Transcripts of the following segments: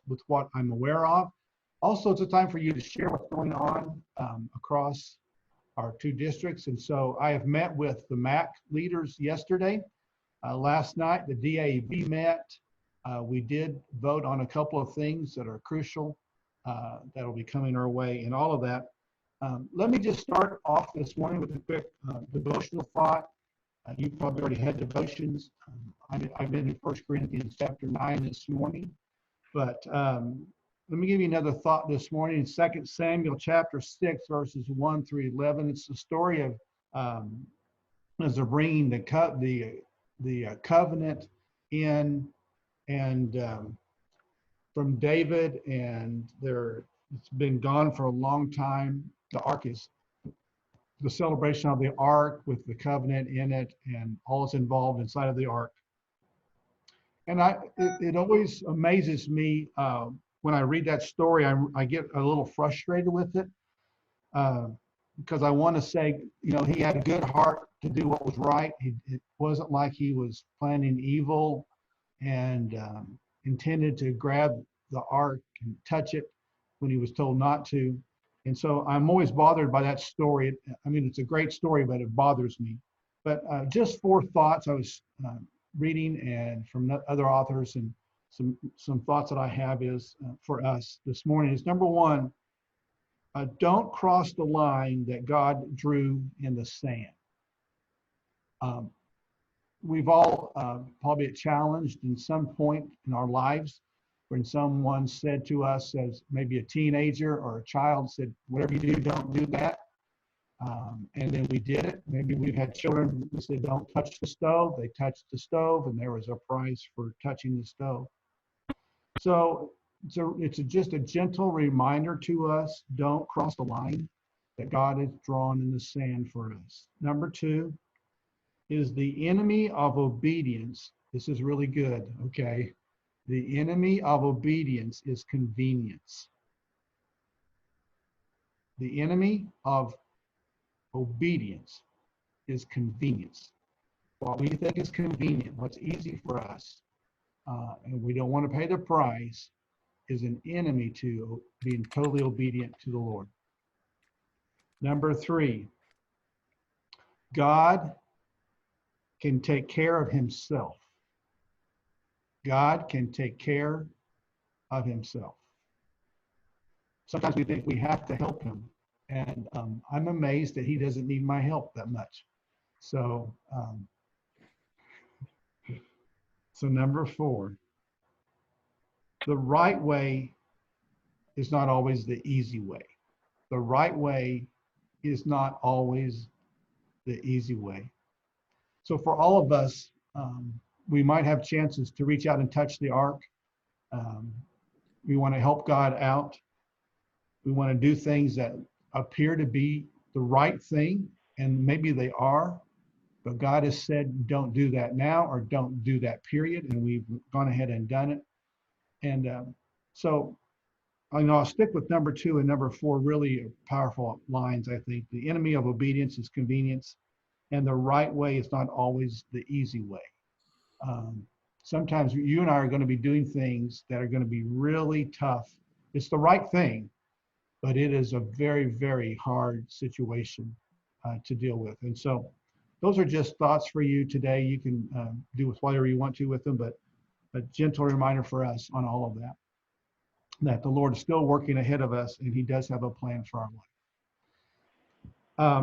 with what I'm aware of. Also, it's a time for you to share what's going on across our two districts. And so I have met with the MAC leaders yesterday. Last night, the DAB met. We did vote on a couple of things that are crucial that will be coming our way and all of that. Let me just start off this morning with a quick devotional thought. You probably already had devotions. I've been in 1 Corinthians chapter 9 this morning. But let me give you another thought this morning. In 2 Samuel chapter 6, verses 1 through 11, it's the story of as they're bringing the covenant in, and from David, and it's been gone for a long time. The ark is the celebration of the ark with the covenant in it and all that's involved inside of the ark. And it always amazes me when I read that story. I get a little frustrated with it because I want to say, he had a good heart to do what was right. It wasn't like he was planning evil and intended to grab the ark and touch it when he was told not to. And so I'm always bothered by that story. I mean, it's a great story, but it bothers me. But just 4 thoughts I was reading and from other authors, and some thoughts that I have is for us this morning is, number 1, don't cross the line that God drew in the sand. We've all probably challenged in some point in our lives when someone said to us, as maybe a teenager or a child, said, whatever you do, don't do that. And then we did it. Maybe we've had children who said, don't touch the stove. They touched the stove, and there was a price for touching the stove. So it's just a gentle reminder to us, don't cross the line that God has drawn in the sand for us. Number 2 is the enemy of obedience. This is really good, okay? The enemy of obedience is convenience. The enemy of obedience is convenience. What we think is convenient, what's easy for us, and we don't want to pay the price, is an enemy to being totally obedient to the Lord. Number 3, God can take care of himself. God can take care of himself. Sometimes we think we have to help him. And I'm amazed that he doesn't need my help that much. So number 4, the right way is not always the easy way. The right way is not always the easy way. So for all of us, we might have chances to reach out and touch the ark. We want to help God out. We want to do things that appear to be the right thing, and maybe they are, but God has said, don't do that now, or don't do that, period. And we've gone ahead and done it. And so I'll stick with number 2 and number 4, really powerful lines, I think. The enemy of obedience is convenience, and the right way is not always the easy way. Sometimes you and I are going to be doing things that are going to be really tough. It's the right thing, but it is a very, very hard situation to deal with. And so those are just thoughts for you today. You can do with whatever you want to with them, but a gentle reminder for us on all of that the Lord is still working ahead of us, and he does have a plan for our life.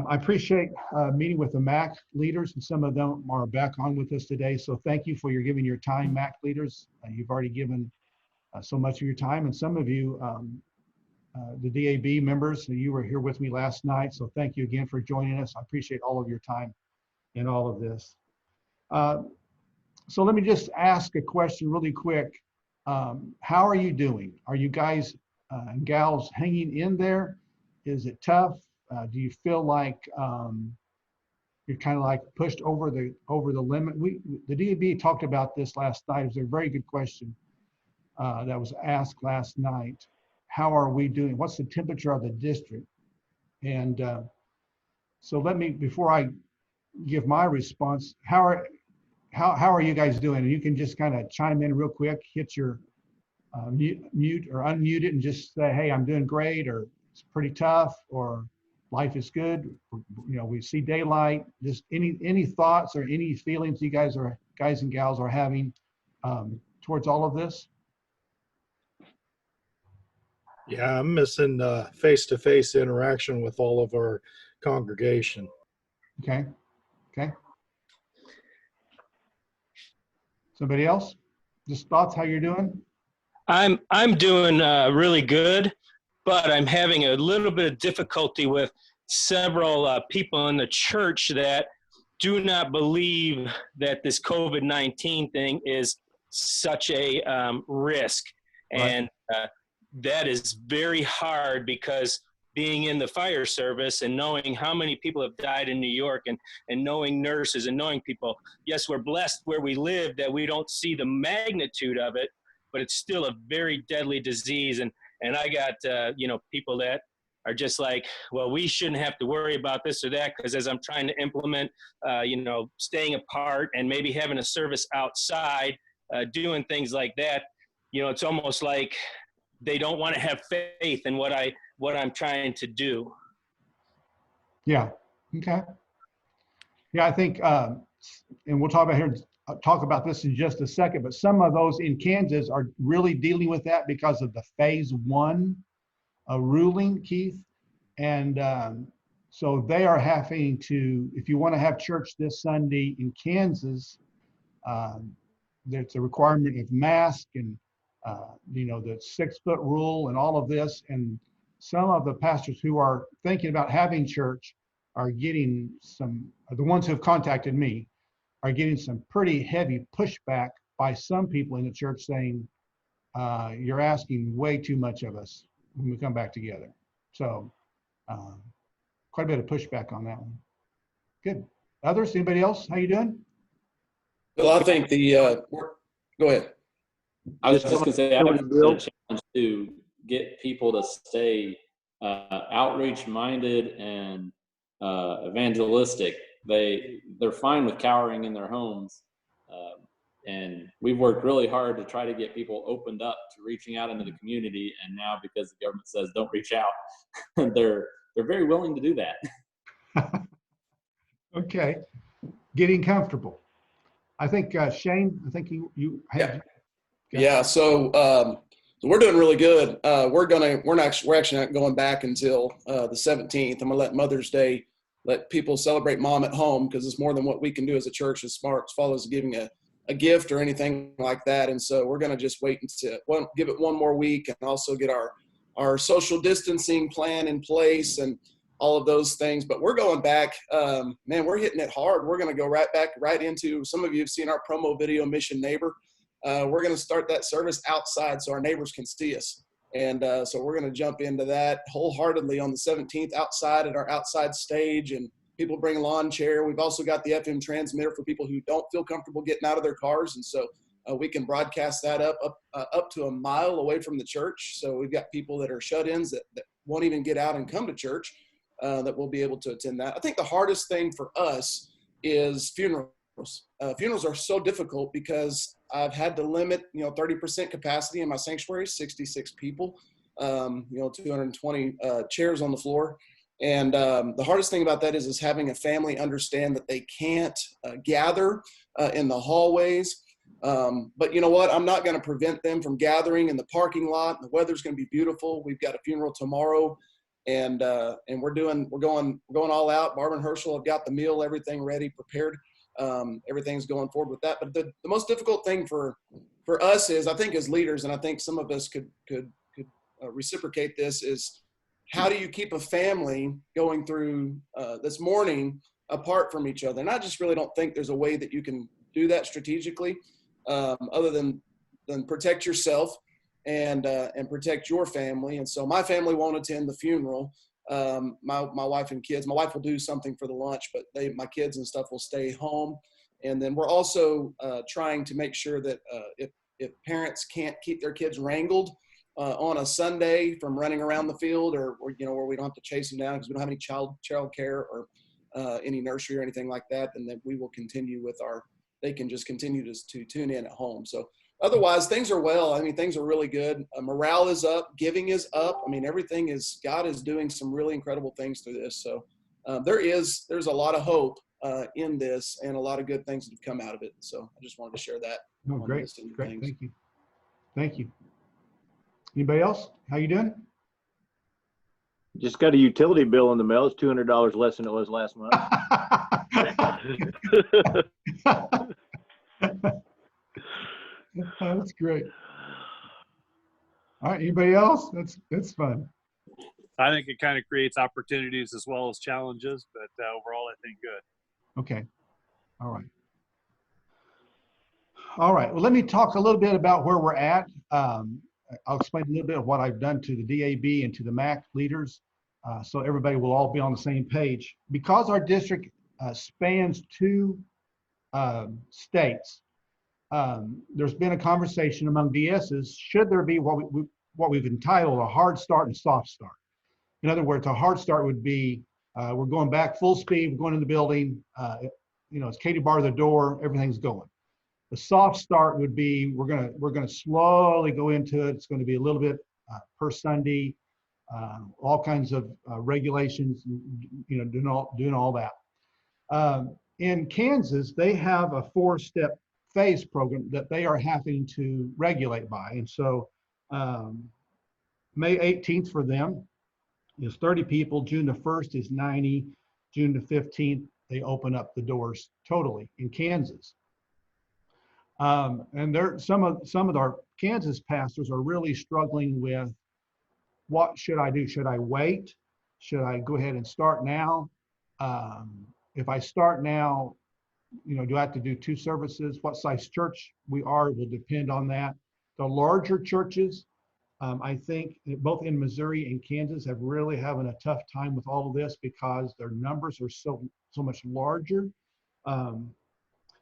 I appreciate meeting with the MAC leaders, and some of them are back on with us today. So thank you for giving your time, MAC leaders. You've already given so much of your time, and some of you, the DAB members, you were here with me last night. So thank you again for joining us. I appreciate all of your time in all of this. So let me just ask a question really quick. How are you doing? Are you guys and gals hanging in there? Is it tough? Do you feel like you're kind of like pushed over the limit? The DAB talked about this last night. It was a very good question that was asked last night. How are we doing? What's the temperature of the district? And so let me, before I give my response, how are you guys doing? And you can just kind of chime in real quick, hit your mute or unmute it and just say, hey, I'm doing great, or it's pretty tough, or life is good. We see daylight. Just any thoughts or any feelings you guys and gals are having towards all of this? Yeah, I'm missing face-to-face interaction with all of our congregation. Okay. Somebody else? Just thoughts, how you're doing? I'm doing really good, but I'm having a little bit of difficulty with several people in the church that do not believe that this COVID-19 thing is such a risk. Right. And that is very hard, because being in the fire service and knowing how many people have died in New York, and knowing nurses and knowing people, yes, we're blessed where we live that we don't see the magnitude of it, but it's still a very deadly disease. And I got, people that are just like, well, we shouldn't have to worry about this or that, because as I'm trying to implement, staying apart and maybe having a service outside, doing things like that, it's almost like they don't want to have faith in what I'm trying to do. Yeah. Okay. Yeah, I think, and we'll talk about this in just a second, but some of those in Kansas are really dealing with that because of the phase 1 ruling, Keith. And so they are having to, if you want to have church this Sunday in Kansas, there's a requirement of mask and, the 6-foot rule and all of this. And some of the pastors who are thinking about having church are getting the ones who have contacted me are getting some pretty heavy pushback by some people in the church saying, you're asking way too much of us when we come back together. So quite a bit of pushback on that one. Good. Others, anybody else? How you doing? Well, I think go ahead. I was just going to say, I think it's a challenge to get people to stay outreach minded and evangelistic. They're fine with cowering in their homes. And we've worked really hard to try to get people opened up to reaching out into the community. And now, because the government says don't reach out, they're very willing to do that. Okay. Getting comfortable. I think Shane, I think you had. Yeah. So we're doing really good. We're actually not going back until the 17th. I'm gonna let Mother's Day let people celebrate mom at home, because it's more than what we can do as a church as far as giving a gift or anything like that. And so we're going to just wait and give it one more week, and also get our social distancing plan in place and all of those things. But we're going back, man, we're hitting it hard. We're going to go right into, some of you have seen our promo video, Mission Neighbor. We're going to start that service outside so our neighbors can see us. And so we're going to jump into that wholeheartedly on the 17th outside at our outside stage, and people bring a lawn chair. We've also got the FM transmitter for people who don't feel comfortable getting out of their cars. And so we can broadcast that up to a mile away from the church. So we've got people that are shut-ins that won't even get out and come to church that will be able to attend that. I think the hardest thing for us is funerals. Funerals are so difficult because I've had to limit, 30% capacity in my sanctuary, 66 people, 220 chairs on the floor. And the hardest thing about that is having a family understand that they can't gather in the hallways. But you know what? I'm not going to prevent them from gathering in the parking lot. The weather's going to be beautiful. We've got a funeral tomorrow, and we're going all out. Barb and Herschel have got the meal, everything ready, prepared. Everything's going forward with that. But the most difficult thing for us is, I think as leaders, and I think some of us could reciprocate this, is how do you keep a family going through this mourning apart from each other? And I just really don't think there's a way that you can do that strategically, other than protect yourself and protect your family. And so my family won't attend the funeral. My wife and kids, my wife will do something for the lunch, but my kids and stuff will stay home. And then we're also trying to make sure that if parents can't keep their kids wrangled on a Sunday from running around the field, or where we don't have to chase them down because we don't have any child care or any nursery or anything like that, then we will continue with they can just continue to tune in at home. So Otherwise, things are well. I mean, things are really good. Morale is up. Giving is up. I mean, everything is, God is doing some really incredible things through this. So there's a lot of hope in this and a lot of good things that have come out of it. So I just wanted to share that. No, on great, this and great. things. Thank you. Thank you. Anybody else? How you doing? Just got a utility bill in the mail. It's $200 less than it was last month. That's great. All right, anybody else? That's fun. I think it kind of creates opportunities as well as challenges, but overall, I think good. Okay. All right. All right. Well, let me talk a little bit about where we're at. I'll explain a little bit of what I've done to the DAB and to the MAC leaders, so everybody will all be on the same page. Because our district spans two states, there's been a conversation among DSs, should there be what we've entitled a hard start and soft start. In other words, a hard start would be we're going back full speed, we're going in the building, it's Katie bar the door, everything's going. The soft start would be we're gonna slowly go into it. It's going to be a little bit per Sunday, all kinds of regulations, doing all that. In Kansas, they have a 4-step phase program that they are having to regulate by, and so May 18th for them is 30 people. June the 1st is 90. June the 15th they open up the doors totally in Kansas. And some of our Kansas pastors are really struggling with what should I do? Should I wait? Should I go ahead and start now? If I start now, do I have to do 2 services? What size church we are will depend on that. The larger churches, I think both in Missouri and Kansas have really having a tough time with all of this because their numbers are so much larger.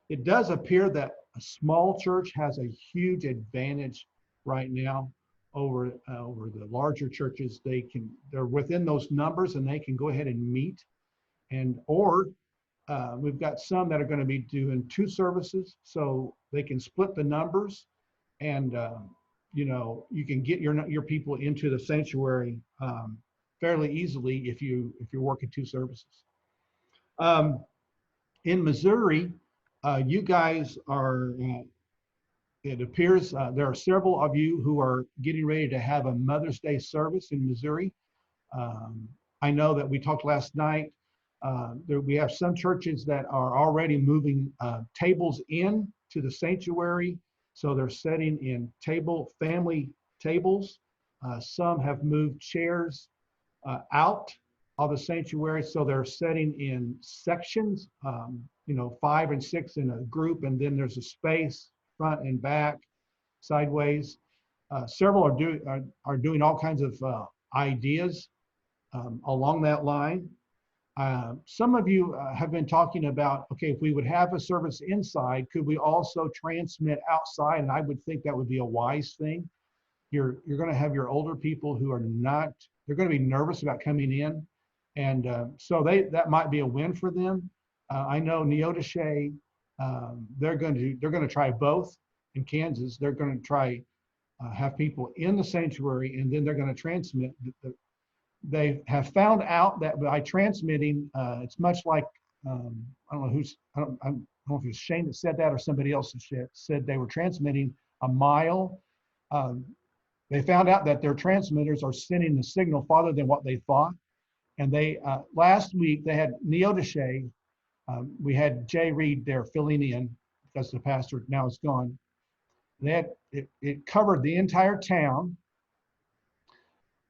It does appear that a small church has a huge advantage right now over the larger churches. They're within those numbers and they can go ahead and meet, or we've got some that are going to be doing 2 services, so they can split the numbers, and you can get your people into the sanctuary fairly easily if you're working 2 services. In Missouri, you guys are, it appears there are several of you who are getting ready to have a Mother's Day service in Missouri. I know that we talked last night, we have some churches that are already moving tables in to the sanctuary. So they're setting in family tables. Some have moved chairs out of the sanctuary. So they're setting in sections, 5 and 6 in a group, and then there's a space front and back, sideways. Several are doing all kinds of ideas along that line. Some of you have been talking about, okay, if we would have a service inside, could we also transmit outside? And I would think that would be a wise thing. You're going to have your older people who are not, they're going to be nervous about coming in. And so that might be a win for them. I know Neodesha, they're going to try both in Kansas. They're going to try have people in the sanctuary, and then they're going to transmit. They have found out that by transmitting, it's much like I don't know if it was Shane that said that or somebody else that said they were transmitting a mile. They found out that their transmitters are sending the signal farther than what they thought. And they last week they had Neodesha. We had Jay Reed there filling in because the pastor now is gone. They had it covered the entire town.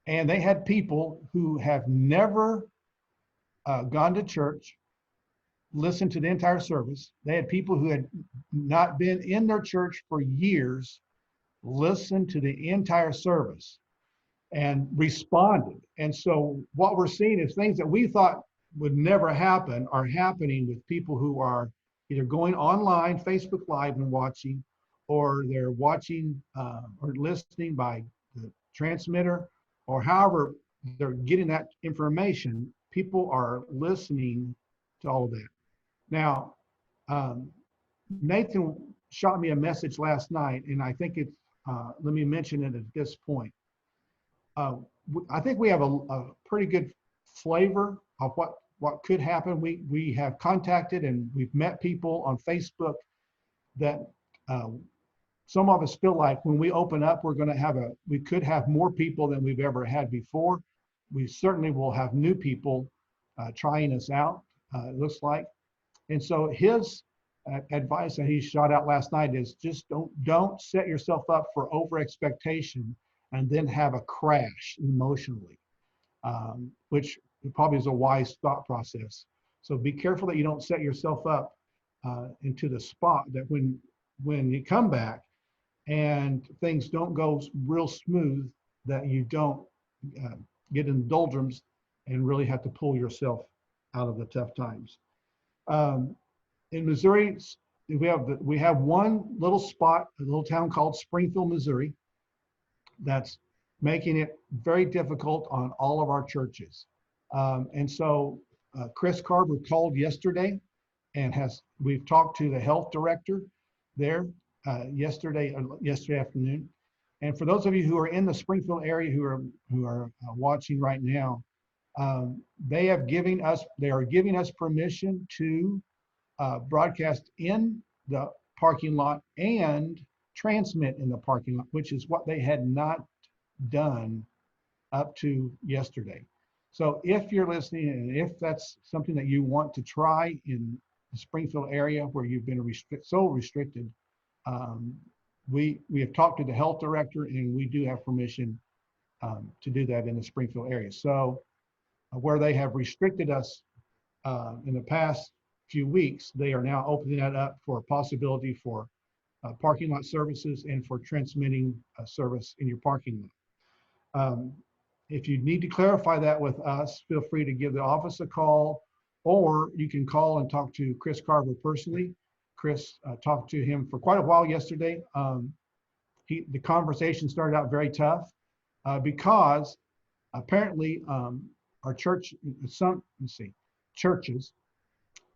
And they had people who have never gone to church, listened to the entire service. They had people who had not been in their church for years, listened to the entire service and responded. And so what we're seeing is things that we thought would never happen are happening with people who are either going online, Facebook Live and watching, or they're watching or listening by the transmitter, or however they're getting that information. People are listening to all of that. Now, Nathan shot me a message last night, and I think it's, let me mention it at this point. I think we have a pretty good flavor of what could happen. We have contacted and we've met people on Facebook that some of us feel like when we open up, we could have more people than we've ever had before. We certainly will have new people trying us out, it looks like. And so his advice that he shot out last night is just don't set yourself up for over expectation and then have a crash emotionally, which probably is a wise thought process. So be careful that you don't set yourself up into the spot that when you come back and things don't go real smooth, that you don't get in doldrums and really have to pull yourself out of the tough times. In Missouri, we have one little spot, a little town called Springfield, Missouri, that's making it very difficult on all of our churches. And so Chris Carver called yesterday and we've talked to the health director there yesterday afternoon. And for those of you who are in the Springfield area who are watching right now, they are giving us permission to broadcast in the parking lot and transmit in the parking lot, which is what they had not done up to yesterday. So if you're listening and if that's something that you want to try in the Springfield area where you've been so restricted, we have talked to the health director and we do have permission to do that in the Springfield area. So where they have restricted us in the past few weeks, they are now opening that up for a possibility for parking lot services and for transmitting service in your parking lot. If you need to clarify that with us, feel free to give the office a call, or you can call and talk to Chris Carver personally. Chris talked to him for quite a while yesterday. The conversation started out very tough because apparently our church,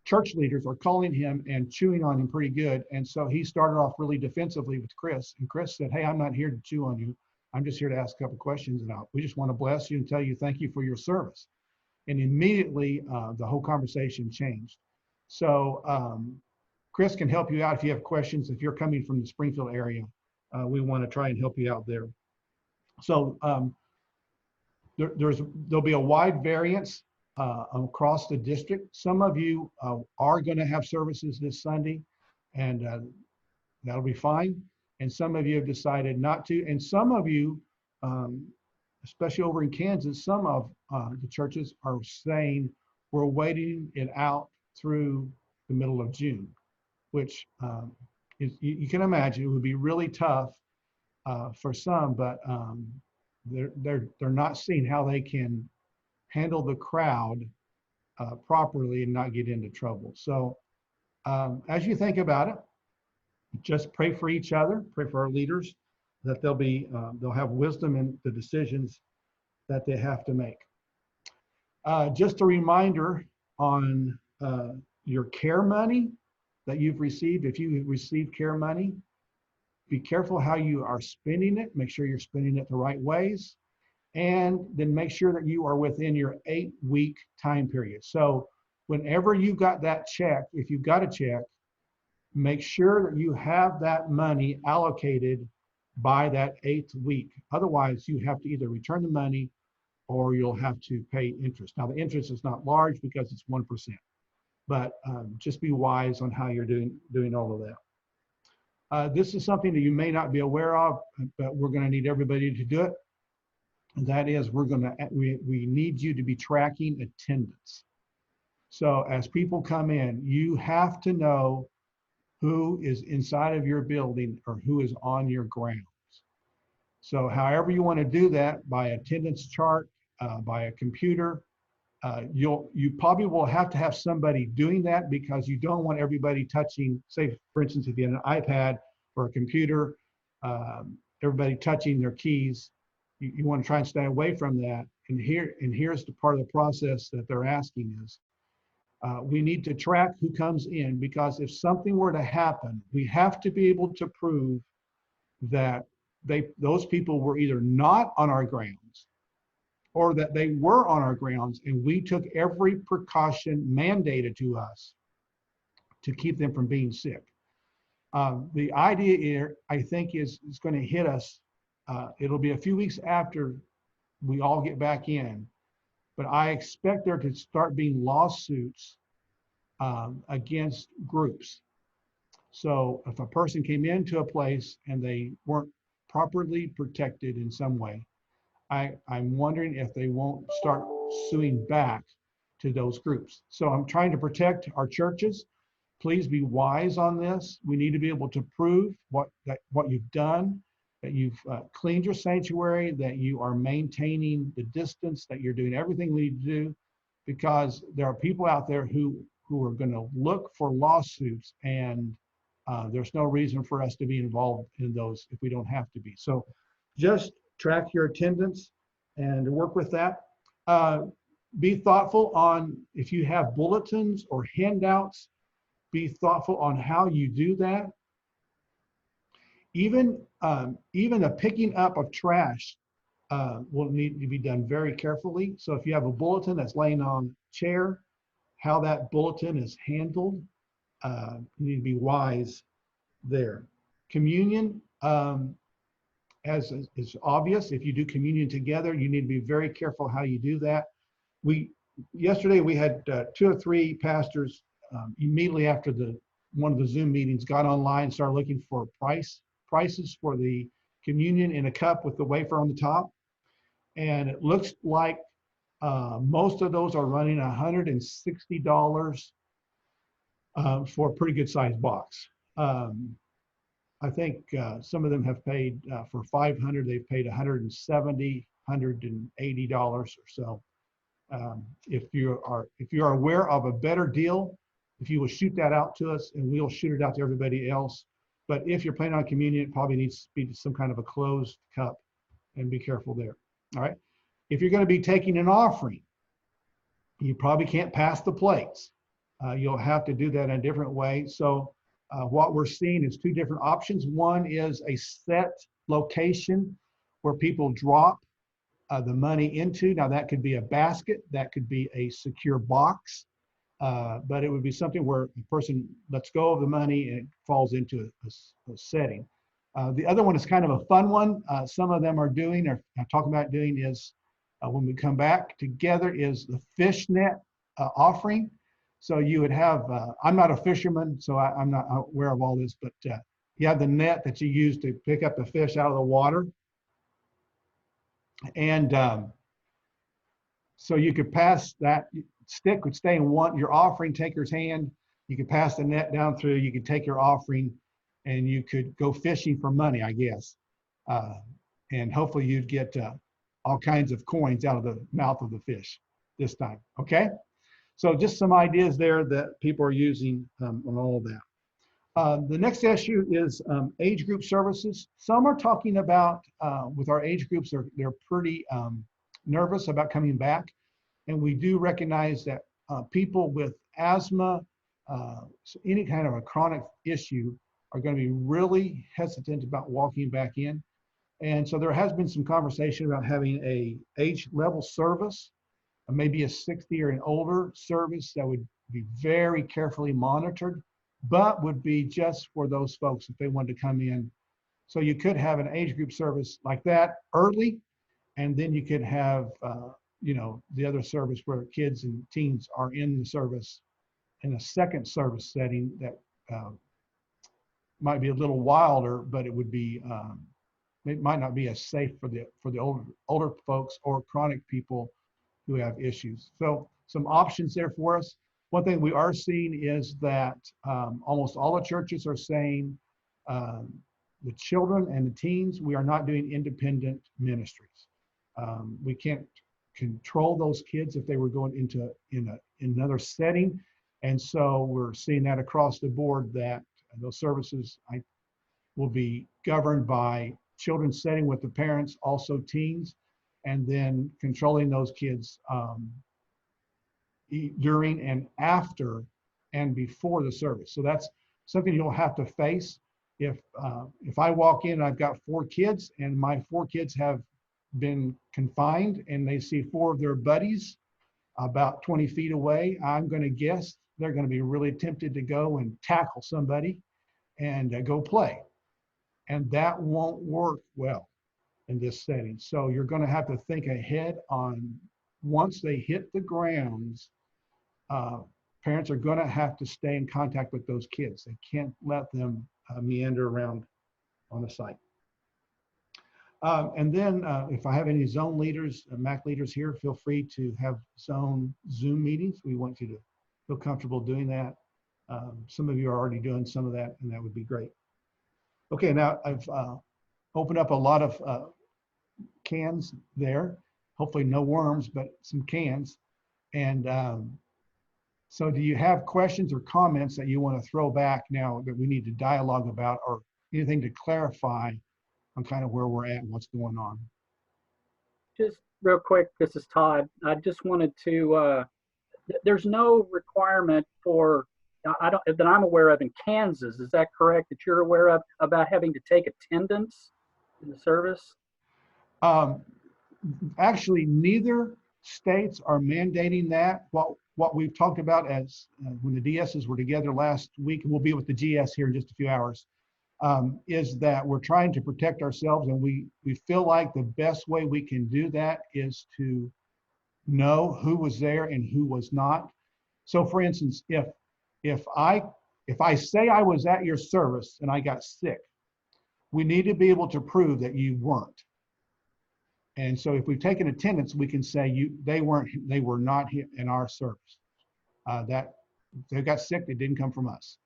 church leaders are calling him and chewing on him pretty good. And so he started off really defensively with Chris. And Chris said, "Hey, I'm not here to chew on you. I'm just here to ask a couple questions, and we just want to bless you and tell you thank you for your service." And immediately the whole conversation changed. So Chris can help you out if you have questions. If you're coming from the Springfield area, we want to try and help you out there. So there'll be a wide variance across the district. Some of you are going to have services this Sunday, and that'll be fine. And some of you have decided not to. And some of you, especially over in Kansas, some of the churches are saying we're waiting it out through the middle of June, which you can imagine it would be really tough for some, but they're not seeing how they can handle the crowd properly and not get into trouble. So as you think about it, just pray for each other, pray for our leaders, that they'll have wisdom in the decisions that they have to make. Just a reminder on your care money that you've received. If you receive care money, be careful how you are spending it. Make sure you're spending it the right ways. And then make sure that you are within your 8-week time period. So whenever you got that check, if you've got a check, make sure that you have that money allocated by that 8th week. Otherwise, you have to either return the money or you'll have to pay interest. Now, the interest is not large because it's 1%, but just be wise on how you're doing all of that. This is something that you may not be aware of, but we're going to need everybody to do it. And that is, we need you to be tracking attendance. So as people come in, you have to know who is inside of your building or who is on your grounds. So however you want to do that, by attendance chart, by a computer, you probably will have to have somebody doing that, because you don't want everybody touching, say for instance, if you have an iPad or a computer, everybody touching their keys. You want to try and stay away from that. And here's the part of the process that they're asking is, We need to track who comes in, because if something were to happen, we have to be able to prove that those people were either not on our grounds or that they were on our grounds and we took every precaution mandated to us to keep them from being sick. The idea here, I think, is going to hit us. It'll be a few weeks after we all get back in, but I expect there to start being lawsuits against groups. So if a person came into a place and they weren't properly protected in some way, I'm wondering if they won't start suing back to those groups. So I'm trying to protect our churches. Please be wise on this. We need to be able to prove what you've done, that you've cleaned your sanctuary, that you are maintaining the distance, that you're doing everything we need to do, because there are people out there who are going to look for lawsuits, and there's no reason for us to be involved in those if we don't have to be. So just track your attendance and work with that. Be thoughtful on, if you have bulletins or handouts, be thoughtful on how you do that. Even a picking up of trash will need to be done very carefully. So if you have a bulletin that's laying on a chair, how that bulletin is handled, you need to be wise there. Communion, as is obvious, if you do communion together, you need to be very careful how you do that. Yesterday we had 2 or 3 pastors immediately after one of the Zoom meetings got online and started looking for prices for the communion in a cup with the wafer on the top. And it looks like most of those are running $160 for a pretty good sized box. I think some of them have paid for 500, they've paid $170, $180 or so. If you are aware of a better deal, if you will shoot that out to us and we'll shoot it out to everybody else. But if you're planning on communion, it probably needs to be some kind of a closed cup, and be careful there. All right. If you're going to be taking an offering, you probably can't pass the plates. You'll have to do that in a different way. So what we're seeing is 2 different options. One is a set location where people drop the money into. Now that could be a basket, that could be a secure box, but it would be something where the person lets go of the money and it falls into a setting. The other one is kind of a fun one. Some of them are doing, or talking about doing, is when we come back together, is the fishnet offering. So you would have, I'm not a fisherman, so I'm not aware of all this, but you have the net that you use to pick up the fish out of the water. And so you could pass that stick, would stay in your offering taker's hand. You could pass the net down through, you could take your offering, and you could go fishing for money, I guess. And hopefully you'd get all kinds of coins out of the mouth of the fish this time, okay? So just some ideas there that people are using on all of that. The next issue is age group services. Some are talking about, with our age groups, they're pretty nervous about coming back. And we do recognize that people with asthma, so any kind of a chronic issue, are going to be really hesitant about walking back in. And so there has been some conversation about having a age level service, maybe a 60 or an older service that would be very carefully monitored, but would be just for those folks if they wanted to come in. So you could have an age group service like that early, and then you could have, the other service where kids and teens are in the service in a second service setting that might be a little wilder, but it would be, it might not be as safe for the older folks or chronic people who have issues. So some options there for us. One thing we are seeing is that almost all the churches are saying the children and the teens, we are not doing independent ministries. We can't control those kids if they were going into in another setting. And so we're seeing that across the board, that those services will be governed by children's setting with the parents, also teens, and then controlling those kids. during and after and before the service. So that's something you'll have to face. If I walk in, I've got 4 kids and my 4 kids have been confined and they see 4 of their buddies about 20 feet away, I'm going to guess they're going to be really tempted to go and tackle somebody and go play. And that won't work well in this setting. So you're going to have to think ahead on once they hit the grounds, parents are going to have to stay in contact with those kids. They can't let them meander around on the site. And then if I have any zone leaders, MAC leaders here, feel free to have zone Zoom meetings. We want you to feel comfortable doing that. Some of you are already doing some of that, and that would be great. Okay, now I've opened up a lot of cans there. Hopefully no worms, but some cans. And so do you have questions or comments that you want to throw back now that we need to dialogue about, or anything to clarify on kind of where we're at and what's going on? Just real quick, this is Todd. I just wanted to, there's no requirement for, that I'm aware of in Kansas, is that correct, that you're aware of, about having to take attendance in the service? Actually, neither states are mandating that. What we've talked about as when the DSs were together last week, and we'll be with the GS here in just a few hours, is that we're trying to protect ourselves, and we feel like the best way we can do that is to know who was there and who was not. So for instance, if I say I was at your service and I got sick, we need to be able to prove that you weren't. And so if we've taken attendance, we can say they were not here in our service. That they got sick, they didn't come from us.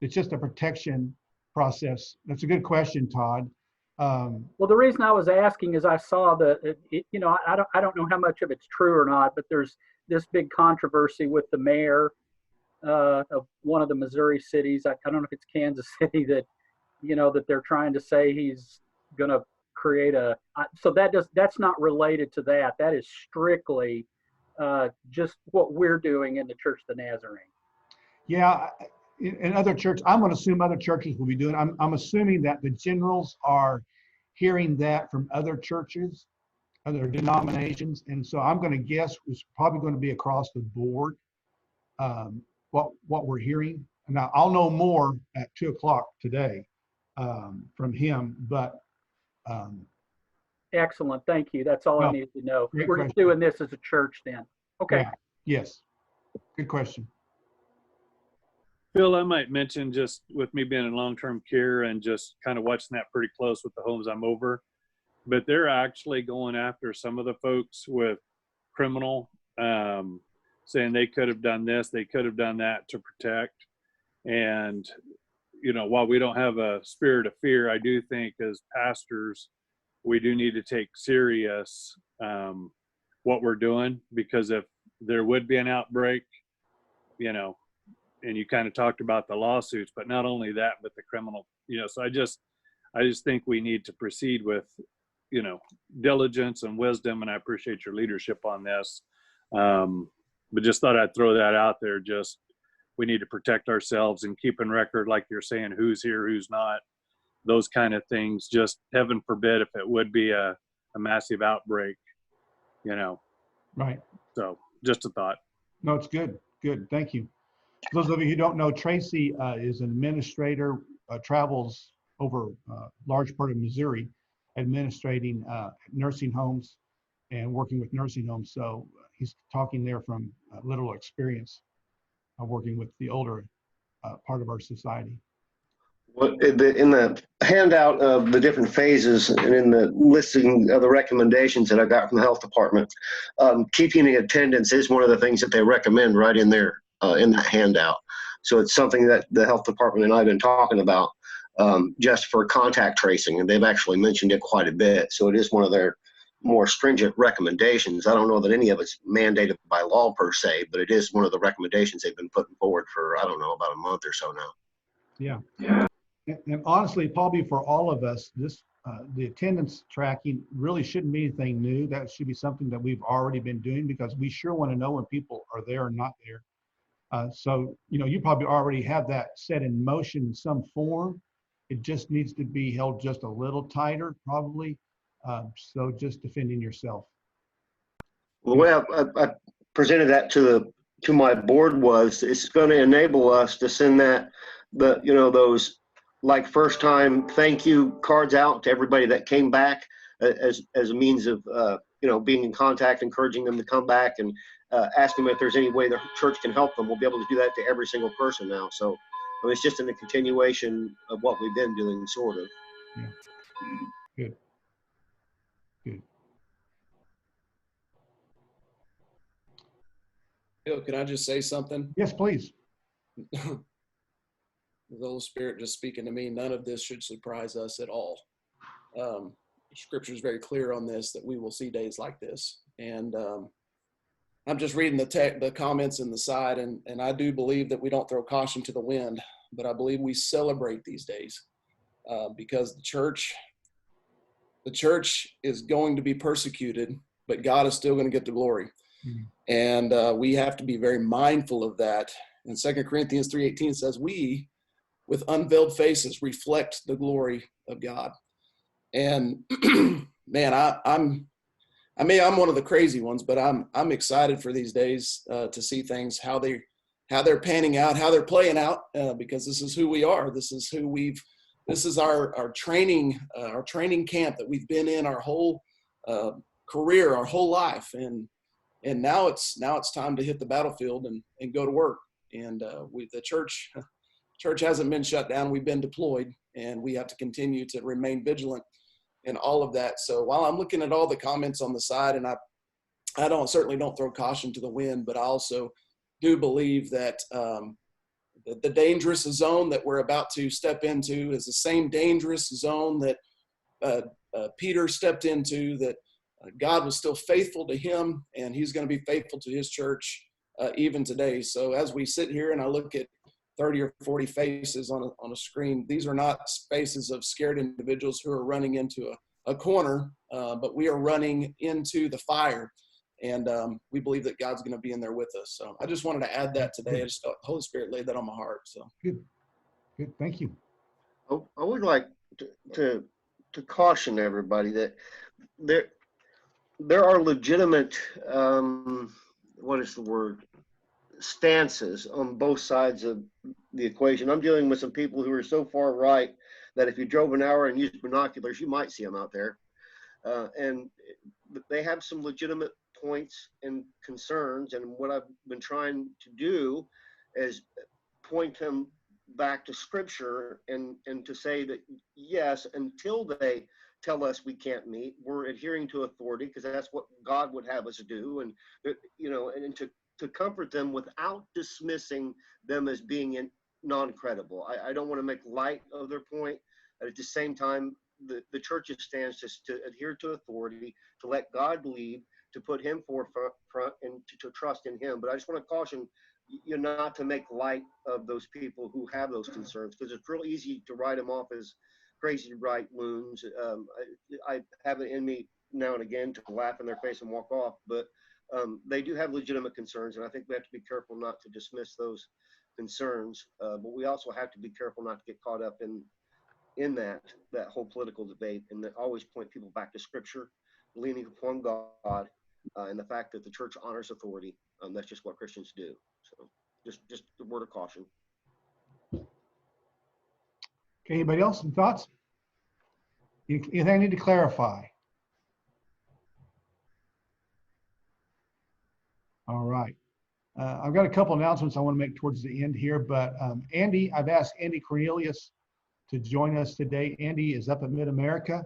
It's just a protection process. That's a good question, Todd. Well, the reason I was asking is I saw that, you know, I don't know how much of it's true or not, but there's this big controversy with the mayor of one of the Missouri cities. I don't know if it's Kansas City, that, you know, that they're trying to say he's going to create so that's not related to that. That is strictly just what we're doing in the Church of the Nazarene. Yeah, in other churches, I'm going to assume other churches will be doing. I'm assuming that the generals are hearing that from other churches, other denominations, and so I'm going to guess it's probably going to be across the board. What we're hearing. Now I'll know more at 2 o'clock today from him, but. Excellent, thank you. That's all I needed to know. We're question. just doing this as a church then. Okay. Yeah, yes, good question. Phil, I might mention, just with me being in long-term care and just kind of watching that pretty close with the homes I'm over, but they're actually going after some of the folks with criminal, saying they could have done this, they could have done that to protect. And, you know, while we don't have a spirit of fear, I do think as pastors, we do need to take serious what we're doing, because if there would be an outbreak, you know, and you kind of talked about the lawsuits, but not only that, but the criminal, you know, so I just think we need to proceed with, you know, diligence and wisdom, and I appreciate your leadership on this. But just thought I'd throw that out there. Just, we need to protect ourselves and keep in record, like you're saying, who's here, who's not, those kind of things. Just heaven forbid if it would be a massive outbreak, you know. Right. So just a thought. No, it's good. Good. Thank you. For those of you who don't know, Tracy is an administrator, travels over a large part of Missouri, administrating nursing homes and working with nursing homes. So he's talking there from literal experience of working with the older part of our society. Well, in the handout of the different phases and in the listing of the recommendations that I got from the health department, keeping attendance is one of the things that they recommend right in there in that handout. So it's something that the health department and I have been talking about just for contact tracing, and they've actually mentioned it quite a bit. So it is one of their more stringent recommendations. I don't know that any of it's mandated by law per se, but it is one of the recommendations they've been putting forward for, I don't know, about a month or so now. Yeah. And honestly, probably for all of us, this the attendance tracking really shouldn't be anything new. That should be something that we've already been doing because we sure want to know when people are there or not there. So, you probably already have that set in motion in some form. It just needs to be held just a little tighter, probably. So just defending yourself. Well, the way I presented that to my board was it's going to enable us to send those like first time thank you cards out to everybody that came back as a means of being in contact, encouraging them to come back and asking them if there's any way the church can help them. We'll be able to do that to every single person now. So it's just in a continuation of what we've been doing, sort of. Yeah. Good. Bill, can I just say something? Yes, please. The Holy Spirit just speaking to me, none of this should surprise us at all. Scripture is very clear on this, that we will see days like this. And I'm just reading the comments in the side, and I do believe that we don't throw caution to the wind, but I believe we celebrate these days because the church is going to be persecuted, but God is still going to get the glory. Mm-hmm. And we have to be very mindful of that. And 2 Corinthians 3:18 says, we, with unveiled faces, reflect the glory of God. And man, I'm one of the crazy ones, but I'm excited for these days to see things, how they're panning out, how they're playing out, because this is who we are. This is our training camp that we've been in our whole career, our whole life. And now it's time to hit the battlefield and go to work. And the church hasn't been shut down. We've been deployed, and we have to continue to remain vigilant in all of that. So while I'm looking at all the comments on the side, and I certainly don't throw caution to the wind, but I also do believe that the dangerous zone that we're about to step into is the same dangerous zone that Peter stepped into, that God was still faithful to him, and he's going to be faithful to his church even today. So as we sit here and I look at 30 or 40 faces on a screen, these are not faces of scared individuals who are running into a corner, but we are running into the fire. And we believe that God's going to be in there with us. So I just wanted to add that today. I just thought the Holy Spirit laid that on my heart. So good. Thank you. I would like to caution everybody that there are legitimate, what is the word, stances on both sides of the equation. I'm dealing with some people who are so far right that if you drove an hour and used binoculars, you might see them out there. And they have some legitimate points and concerns. And what I've been trying to do is point them back to Scripture and to say that, yes, until they tell us we can't meet, we're adhering to authority because that's what God would have us do. And, and to comfort them without dismissing them as being non-credible. I don't want to make light of their point. At the same time, the church's stance is to adhere to authority, to let God lead, to put him forefront and to trust in him. But I just want to caution you not to make light of those people who have those concerns, because it's real easy to write them off as crazy right loons. I have it in me now and again to laugh in their face and walk off, but they do have legitimate concerns, and I think we have to be careful not to dismiss those concerns. But we also have to be careful not to get caught up in that whole political debate, and that always point people back to Scripture, leaning upon God, and the fact that the church honors authority. That's just what Christians do. So just a word of caution. Okay, anybody else? Some thoughts? Anything I need to clarify? All right. I've got a couple announcements I want to make towards the end here, but I've asked Andy Cornelius to join us today. Andy is up at Mid-America.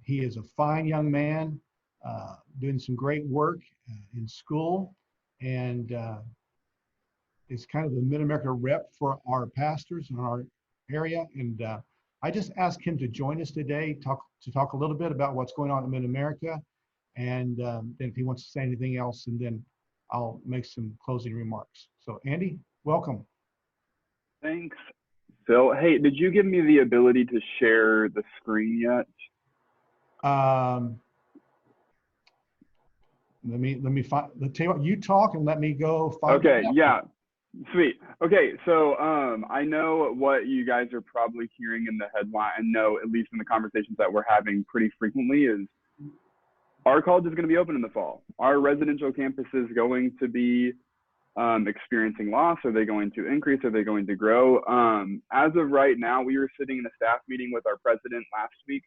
He is a fine young man, doing some great work in school, and is kind of the Mid-America rep for our pastors in our area. And I just asked him to join us today, to talk a little bit about what's going on in Mid-America, and then if he wants to say anything else, and then I'll make some closing remarks. So Andy, welcome. Thanks, Phil, hey, did you give me the ability to share the screen yet? Let me find. Tell you what, you talk and let me go find. Okay, yeah, sweet. Okay, so I know what you guys are probably hearing in the headline. I know, at least in the conversations that we're having pretty frequently, is our college is going to be open in the fall. Our residential campus is going to be experiencing loss. Are they going to increase? Are they going to grow? As of right now, we were sitting in a staff meeting with our president last week,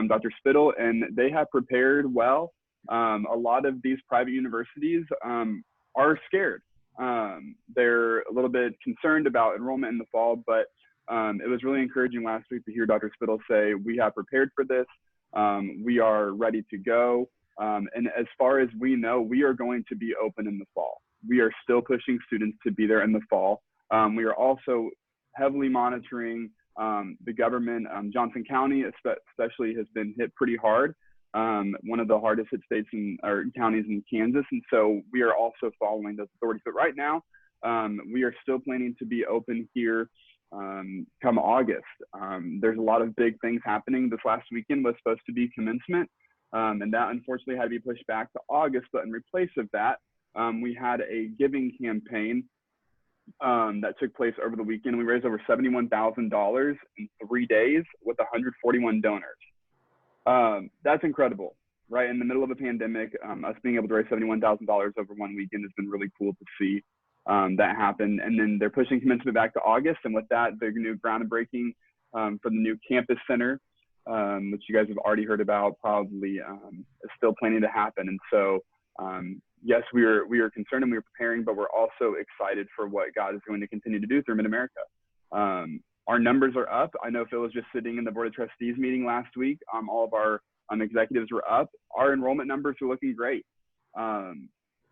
Dr. Spittle, and they have prepared well. A lot of these private universities are scared. They're a little bit concerned about enrollment in the fall, but it was really encouraging last week to hear Dr. Spittle say, we have prepared for this. We are ready to go. And as far as we know, we are going to be open in the fall. We are still pushing students to be there in the fall. We are also heavily monitoring the government. Johnson County especially has been hit pretty hard. One of the hardest hit states or counties in Kansas. And so we are also following those authorities. But right now, we are still planning to be open here come August. There's a lot of big things happening. This last weekend was supposed to be commencement. And that unfortunately had to be pushed back to August. But in replace of that, we had a giving campaign that took place over the weekend. We raised over $71,000 in 3 days with 141 donors. That's incredible, right? In the middle of a pandemic, us being able to raise $71,000 over 1 weekend has been really cool to see that happen. And then they're pushing commencement back to August. And with that, the new groundbreaking for the new campus center, which you guys have already heard about, probably is still planning to happen. And so, yes, we are concerned and we are preparing, but we're also excited for what God is going to continue to do through Mid-America. Our numbers are up. I know Phil was just sitting in the Board of Trustees meeting last week. All of our executives were up. Our enrollment numbers are looking great,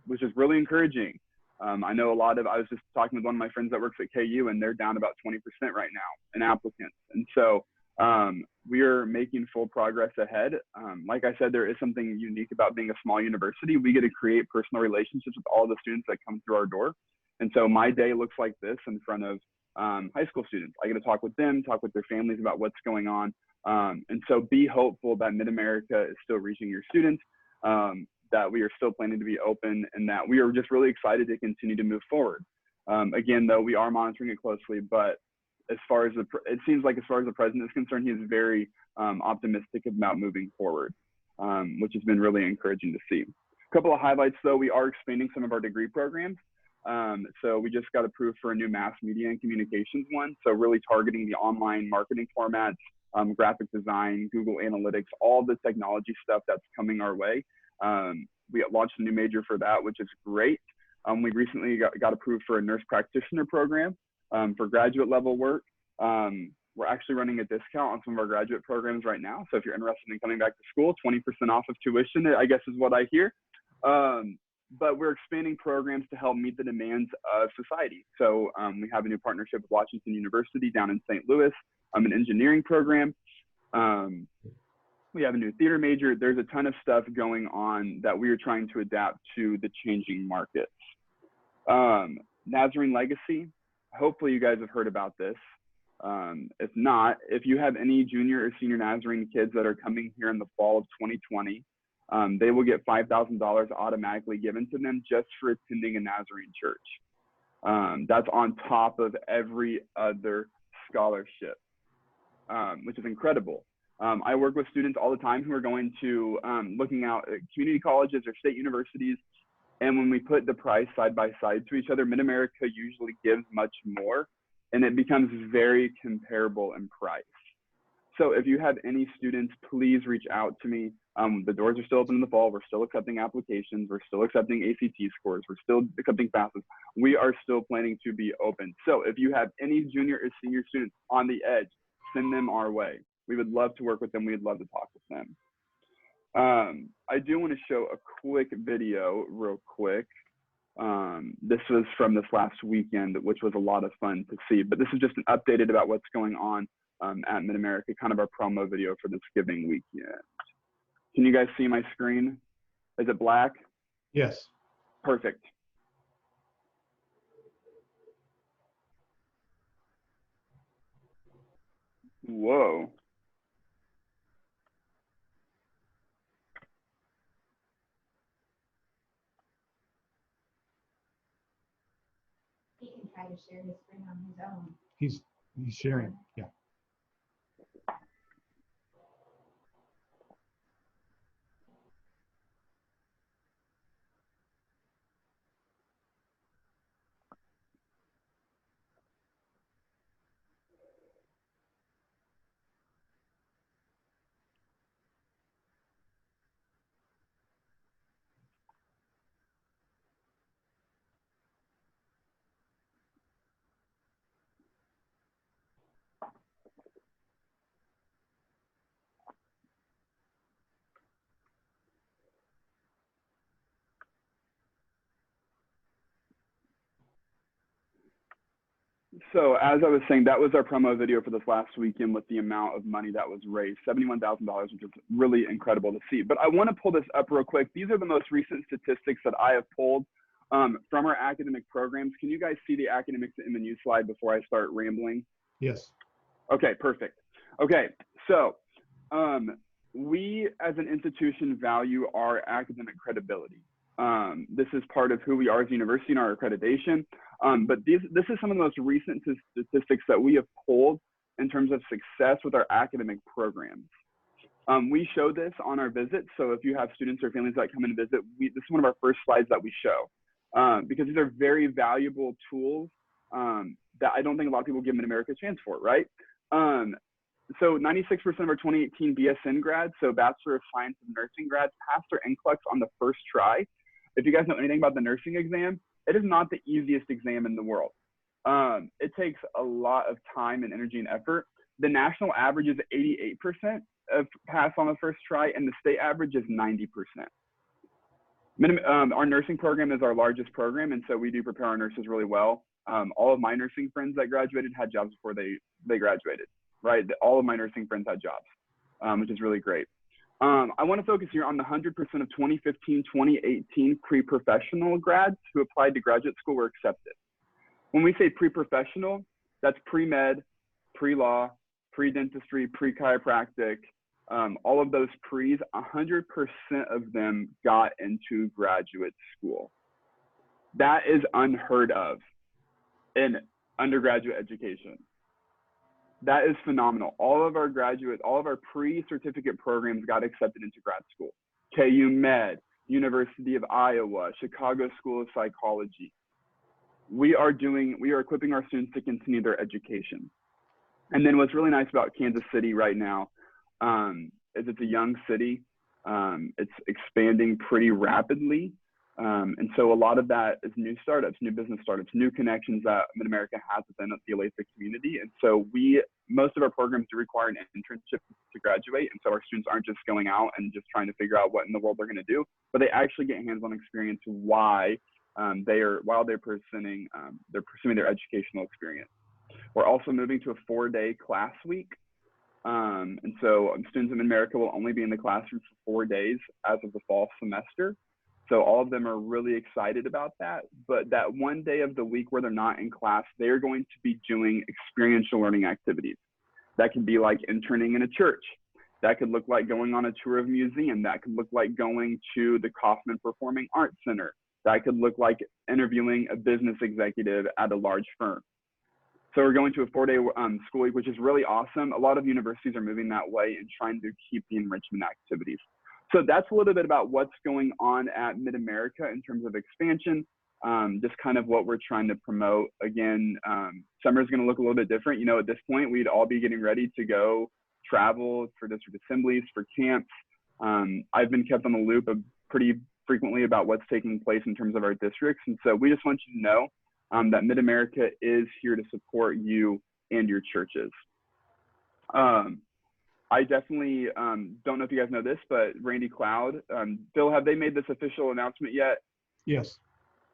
which is really encouraging. I know I was just talking with one of my friends that works at KU, and they're down about 20% right now in applicants. And so we are making full progress ahead. Like I said, there is something unique about being a small university. We get to create personal relationships with all the students that come through our door. And so my day looks like this in front of high school students. I get to talk with them, talk with their families about what's going on. And so be hopeful that Mid-America is still reaching your students, that we are still planning to be open, and that we are just really excited to continue to move forward. Again, though, we are monitoring it closely, but as far as it seems like as far as the president is concerned, he is very optimistic about moving forward, which has been really encouraging to see. A couple of highlights, though, we are expanding some of our degree programs. So we just got approved for a new mass media and communications one. So really targeting the online marketing formats, graphic design, Google Analytics, all the technology stuff that's coming our way. We launched a new major for that, which is great. We recently got approved for a nurse practitioner program for graduate level work. We're actually running a discount on some of our graduate programs right now. So if you're interested in coming back to school, 20% off of tuition, I guess is what I hear. But we're expanding programs to help meet the demands of society. So we have a new partnership with Washington University down in St. Louis, an engineering program. We have a new theater major. There's a ton of stuff going on that we are trying to adapt to the changing markets. Nazarene Legacy, hopefully you guys have heard about this. If not, if you have any junior or senior Nazarene kids that are coming here in the fall of 2020, they will get $5,000 automatically given to them just for attending a Nazarene church. That's on top of every other scholarship, which is incredible. I work with students all the time who are going to looking out at community colleges or state universities. And when we put the price side by side to each other, Mid-America usually gives much more, and it becomes very comparable in price. So if you have any students, please reach out to me. The doors are still open in the fall. We're still accepting applications. We're still accepting ACT scores. We're still accepting FAFSAs. We are still planning to be open. So if you have any junior or senior students on the edge, send them our way. We would love to work with them. We'd love to talk with them. I do want to show a quick video real quick. This was from this last weekend, which was a lot of fun to see. But this is just an updated about what's going on at Mid-America, kind of our promo video for this giving weekend. Can you guys see my screen? Is it black? Yes. Perfect. Whoa. He can try to share his screen on his own. He's sharing. Yeah. So as I was saying, that was our promo video for this last weekend with the amount of money that was raised, $71,000, which is really incredible to see. But I want to pull this up real quick. These are the most recent statistics that I have pulled from our academic programs. Can you guys see the academics in the new slide before I start rambling? Yes. Okay, perfect. Okay, so we as an institution value our academic credibility. This is part of who we are as a university and our accreditation. But this is some of the most recent statistics that we have pulled in terms of success with our academic programs. We show this on our visits. So if you have students or families that come in to visit, this is one of our first slides that we show because these are very valuable tools that I don't think a lot of people give Mid-America a chance for, right? So 96% of our 2018 BSN grads, so Bachelor of Science in Nursing grads, passed their NCLEX on the first try. If you guys know anything about the nursing exam, it is not the easiest exam in the world. It takes a lot of time and energy and effort. The national average is 88% of pass on the first try, and the state average is 90%. Our nursing program is our largest program, and so we do prepare our nurses really well. All of my nursing friends that graduated had jobs before they graduated, right? All of my nursing friends had jobs, which is really great. I want to focus here on the 100% of 2015, 2018 pre-professional grads who applied to graduate school were accepted. When we say pre-professional, that's pre-med, pre-law, pre-dentistry, pre-chiropractic, all of those pre's, 100% of them got into graduate school. That is unheard of in undergraduate education. That is phenomenal. All of our pre-certificate programs got accepted into grad school. KU Med, University of Iowa, Chicago School of Psychology. We are equipping our students to continue their education. And then what's really nice about Kansas City right now is it's a young city. It's expanding pretty rapidly. And so a lot of that is new startups, new business startups, new connections that Mid-America has within the Olathe community. And so most of our programs do require an internship to graduate. And so our students aren't just going out and just trying to figure out what in the world they're going to do, but they actually get hands-on experience while they're pursuing their educational experience. We're also moving to a 4-day class week. And so students in Mid-America will only be in the classroom for 4 days as of the fall semester. So all of them are really excited about that. But that one day of the week where they're not in class, they're going to be doing experiential learning activities. That could be like interning in a church. That could look like going on a tour of a museum. That could look like going to the Kaufman Performing Arts Center. That could look like interviewing a business executive at a large firm. So we're going to a 4-day school week, which is really awesome. A lot of universities are moving that way and trying to keep the enrichment activities. So that's a little bit about what's going on at Mid-America in terms of expansion, just kind of what we're trying to promote. Again, summer is going to look a little bit different. You know, at this point, we'd all be getting ready to go travel for district assemblies, for camps. I've been kept on the loop pretty frequently about what's taking place in terms of our districts. And so we just want you to know that Mid-America is here to support you and your churches. I definitely don't know if you guys know this, but Randy Cloud, Phil, have they made this official announcement yet? Yes.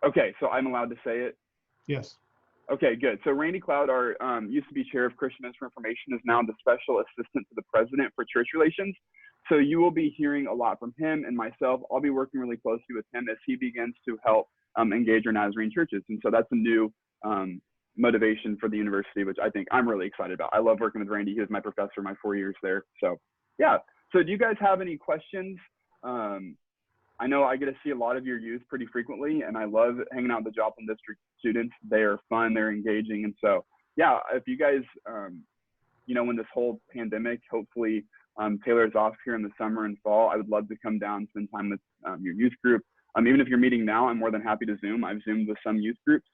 Okay, so I'm allowed to say it? Yes. Okay, good. So Randy Cloud, our used to be chair of Christian Minister Information, is now the special assistant to the president for church relations. So you will be hearing a lot from him and myself. I'll be working really closely with him as he begins to help engage our Nazarene churches. And so that's a new motivation for the university, which I think I'm really excited about. I love working with Randy. He was my professor my 4 years there. So yeah. So do you guys have any questions? I know I get to see a lot of your youth pretty frequently, and I love hanging out with the Joplin District students. They are fun, they're engaging. And so, yeah, if you guys, you know, when this whole pandemic hopefully tailors off here in the summer and fall, I would love to come down, spend time with your youth group. Even if you're meeting now, I'm more than happy to Zoom. I've Zoomed with some youth groups.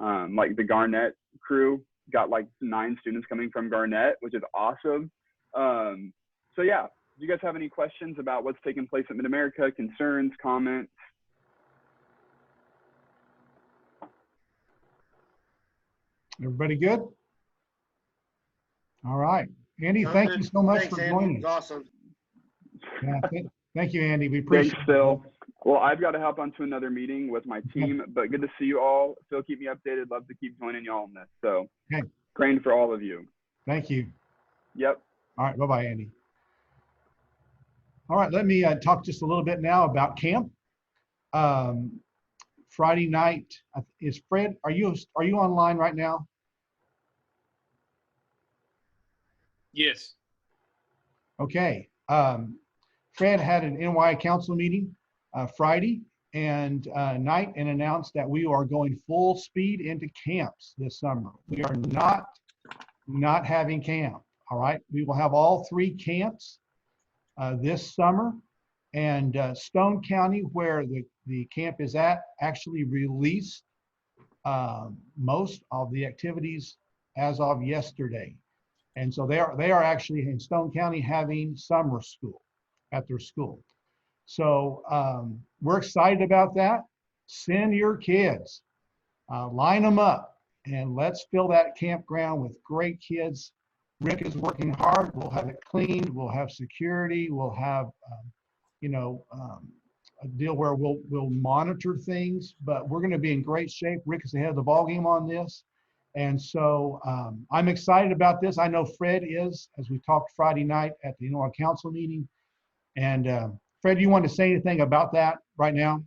Like the Garnett crew got like 9 students coming from Garnett, which is awesome. So yeah, do you guys have any questions about what's taking place at Mid-America, concerns, comments? Everybody good? All right. Andy, thank you so much for joining. It's awesome. Yeah, thank you, Andy. We appreciate Thanks, Phil. Well, I've got to hop onto another meeting with my team, but good to see you all. Phil, keep me updated. Love to keep joining y'all on this. So, okay. Praying for all of you. Thank you. Yep. All right. Bye-bye, Andy. All right. Let me talk just a little bit now about camp. Friday night is Fred. Are you online right now? Yes. Okay. Fred had an NY council meeting Friday and night and announced that we are going full speed into camps this summer. We are not having camp. All right. We will have all 3 camps this summer, and Stone County, where the camp is at, actually released most of the activities as of yesterday. And so they are actually in Stone County having summer school at their school. So we're excited about that. Send your kids, line them up, and let's fill that campground with great kids. Rick is working hard. We'll have it cleaned. We'll have security. We'll have, a deal where we'll monitor things, but we're going to be in great shape. Rick is ahead of the ballgame on this. And so I'm excited about this. I know Fred is, as we talked Friday night at the Illinois Council meeting. And Fred, you want to say anything about that right now?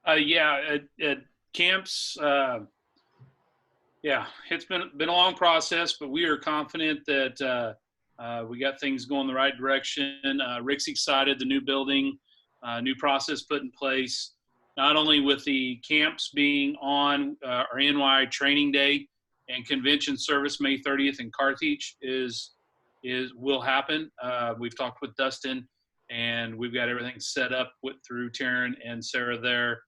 Yeah, at camps, yeah, it's been a long process, but we are confident that we got things going the right direction. Rick's excited, the new building, new process put in place, not only with the camps being on our NY training day and convention service May 30th in Carthage will happen. We've talked with Dustin, and we've got everything set up through Taryn and Sarah there.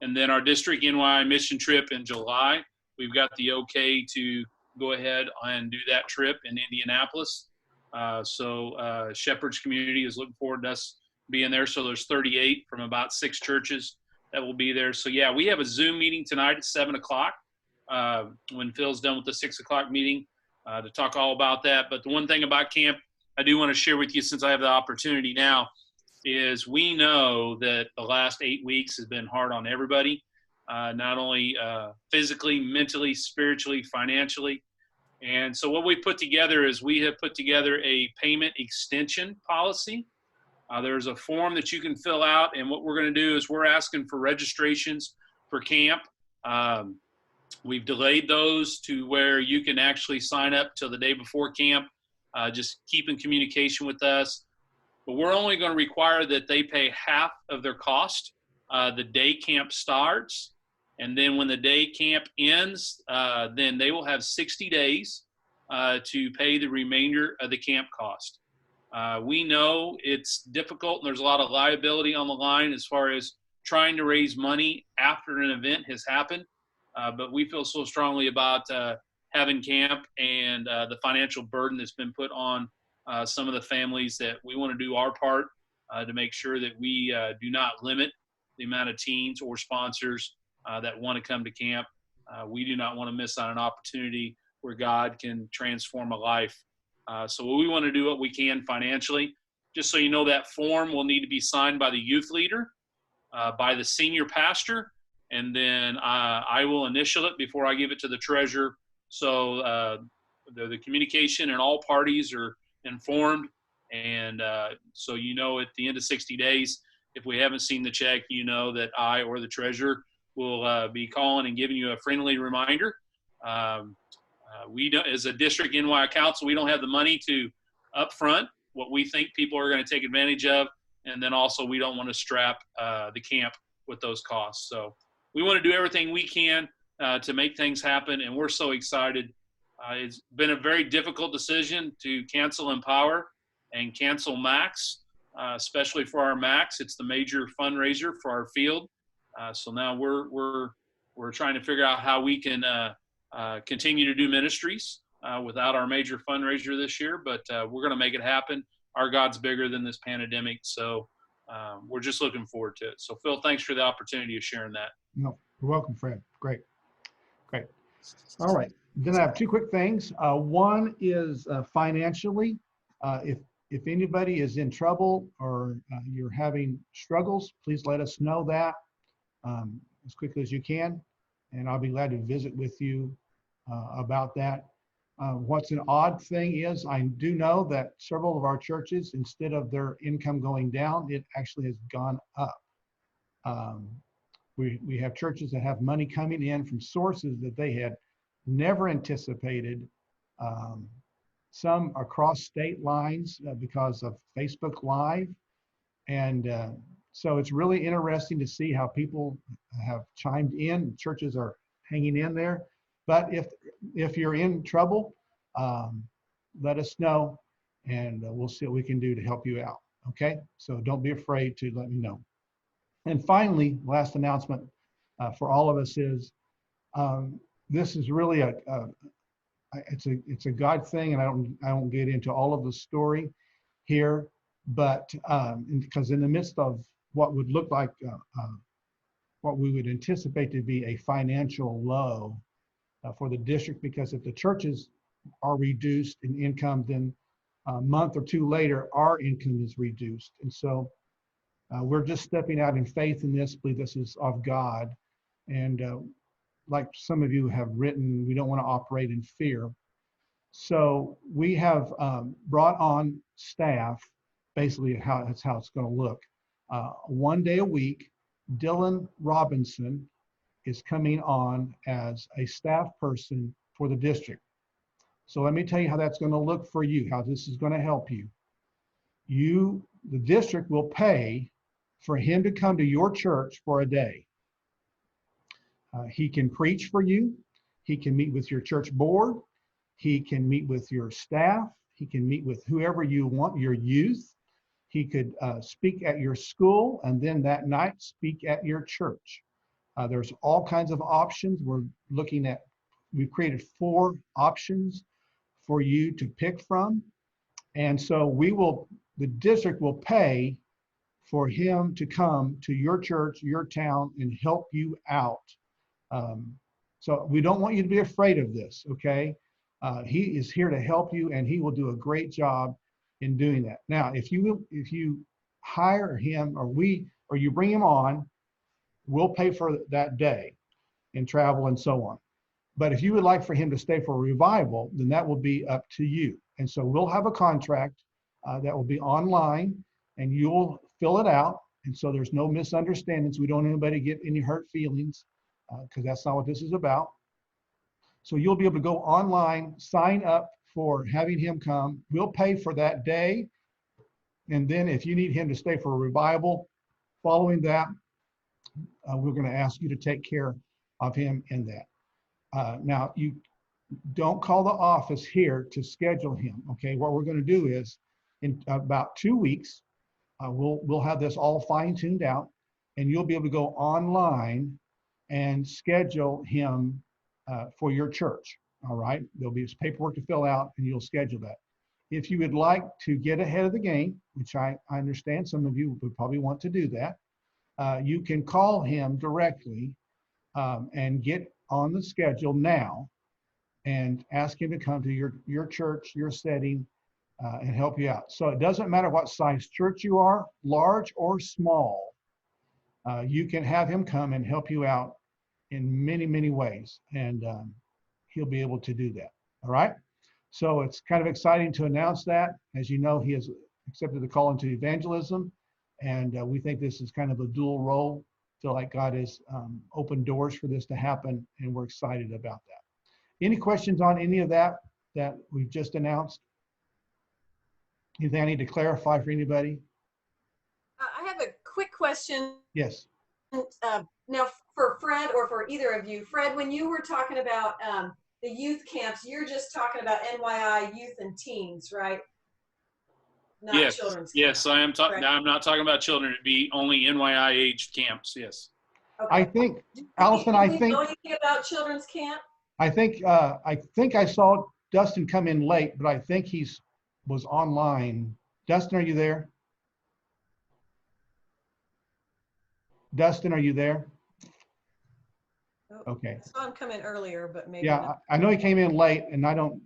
And then our district NY mission trip in July, we've got the okay to go ahead and do that trip in Indianapolis. So Shepherd's community is looking forward to us being there. So there's 38 from about 6 churches that will be there. So yeah, we have a Zoom meeting tonight at 7 o'clock when Phil's done with the 6 o'clock meeting to talk all about that. But the one thing about camp I do want to share with you, since I have the opportunity now, is we know that the last 8 weeks has been hard on everybody, not only physically, mentally, spiritually, financially. And so what we put together is we have put together a payment extension policy. There's a form that you can fill out, and what we're going to do is we're asking for registrations for camp. We've delayed those to where you can actually sign up till the day before camp. Just keep in communication with us. But we're only going to require that they pay half of their cost the day camp starts. And then when the day camp ends, then they will have 60 days to pay the remainder of the camp cost. We know it's difficult, and there's a lot of liability on the line as far as trying to raise money after an event has happened. But we feel so strongly about having camp and the financial burden that's been put on some of the families that we want to do our part to make sure that we do not limit the amount of teens or sponsors that want to come to camp. We do not want to miss on an opportunity where God can transform a life. So we want to do what we can financially. Just so you know, that form will need to be signed by the youth leader, by the senior pastor, and then I will initial it before I give it to the treasurer. So the communication and all parties are informed. And so you know, at the end of 60 days, if we haven't seen the check, you know that I or the treasurer will be calling and giving you a friendly reminder We don't, as a district NY council, we don't have the money to upfront what we think people are going to take advantage of. And then also we don't want to strap the camp with those costs. So we want to do everything we can to make things happen. And we're so excited. It's been a very difficult decision to cancel Empower and cancel Max, especially for our Max. It's the major fundraiser for our field. So now we're trying to figure out how we can continue to do ministries without our major fundraiser this year, but we're going to make it happen. Our God's bigger than this pandemic, so we're just looking forward to it. So Phil, thanks for the opportunity of sharing that. No, you're welcome, Fred. Great. All right. Then I have two quick things. One is financially. If anybody is in trouble or you're having struggles, please let us know that as quickly as you can, and I'll be glad to visit with you about that. What's an odd thing is I do know that several of our churches, instead of their income going down, it actually has gone up. We have churches that have money coming in from sources that they had never anticipated. Some across state lines because of Facebook Live. And so it's really interesting to see how people have chimed in. Churches are hanging in there. But if you're in trouble, let us know and we'll see what we can do to help you out. Okay? So don't be afraid to let me know. And finally, last announcement for all of us is this is really it's a God thing, and I don't get into all of the story here, but because in the midst of what would look like what we would anticipate to be a financial low for the district, because if the churches are reduced in income, then a month or two later, our income is reduced. And so we're just stepping out in faith in this, believe this is of God. And like some of you have written, we don't want to operate in fear. So we have brought on staff, basically that's how it's going to look. 1 day a week, Dylan Robinson is coming on as a staff person for the district. So let me tell you how that's going to look for you, how this is going to help you. The district will pay for him to come to your church for a day. He can preach for you. He can meet with your church board. He can meet with your staff. He can meet with whoever you want, your youth. He could speak at your school, and then that night speak at your church. There's all kinds of options. We've created 4 options for you to pick from. And so the district will pay for him to come to your church, your town, and help you out. So we don't want you to be afraid of this, okay? He is here to help you, and he will do a great job in doing that. Now, if you hire him or you bring him on, we'll pay for that day and travel and so on. But if you would like for him to stay for a revival, then that will be up to you. And so we'll have a contract that will be online, and you'll fill it out. And so there's no misunderstandings. We don't want anybody to get any hurt feelings because that's not what this is about. So you'll be able to go online, sign up for having him come. We'll pay for that day. And then if you need him to stay for a revival, following that, we're going to ask you to take care of him in that. Now, you don't call the office here to schedule him, okay? What we're going to do is in about 2 weeks, we'll have this all fine-tuned out, and you'll be able to go online and schedule him for your church, all right? There'll be paperwork to fill out, and you'll schedule that. If you would like to get ahead of the game, which I understand some of you would probably want to do that, you can call him directly and get on the schedule now and ask him to come to your church, your setting, and help you out. So it doesn't matter what size church you are, large or small, you can have him come and help you out in many, many ways, and he'll be able to do that, all right? So it's kind of exciting to announce that. As you know, he has accepted the call into evangelism, and we think this is kind of a dual role. Feel like God has opened doors for this to happen, and we're excited about that. Any questions on any of that we've just announced? Anything I need to clarify for anybody? I have a quick question. Yes. Now, for Fred or for either of you, Fred, when you were talking about the youth camps, you're just talking about NYI youth and teens, right? Not Yes, children's yes, camps. I am talking. Correct. I'm not talking about children. It'd be only NYI aged camps. Yes. Okay. I think, Do Allison, we I know think, anything about children's camp? I think I saw Dustin come in late, but I think was online. Dustin, are you there? Dustin, are you there? Oh, Okay. I saw him come in earlier, but maybe Yeah, not. I know he came in late and I don't,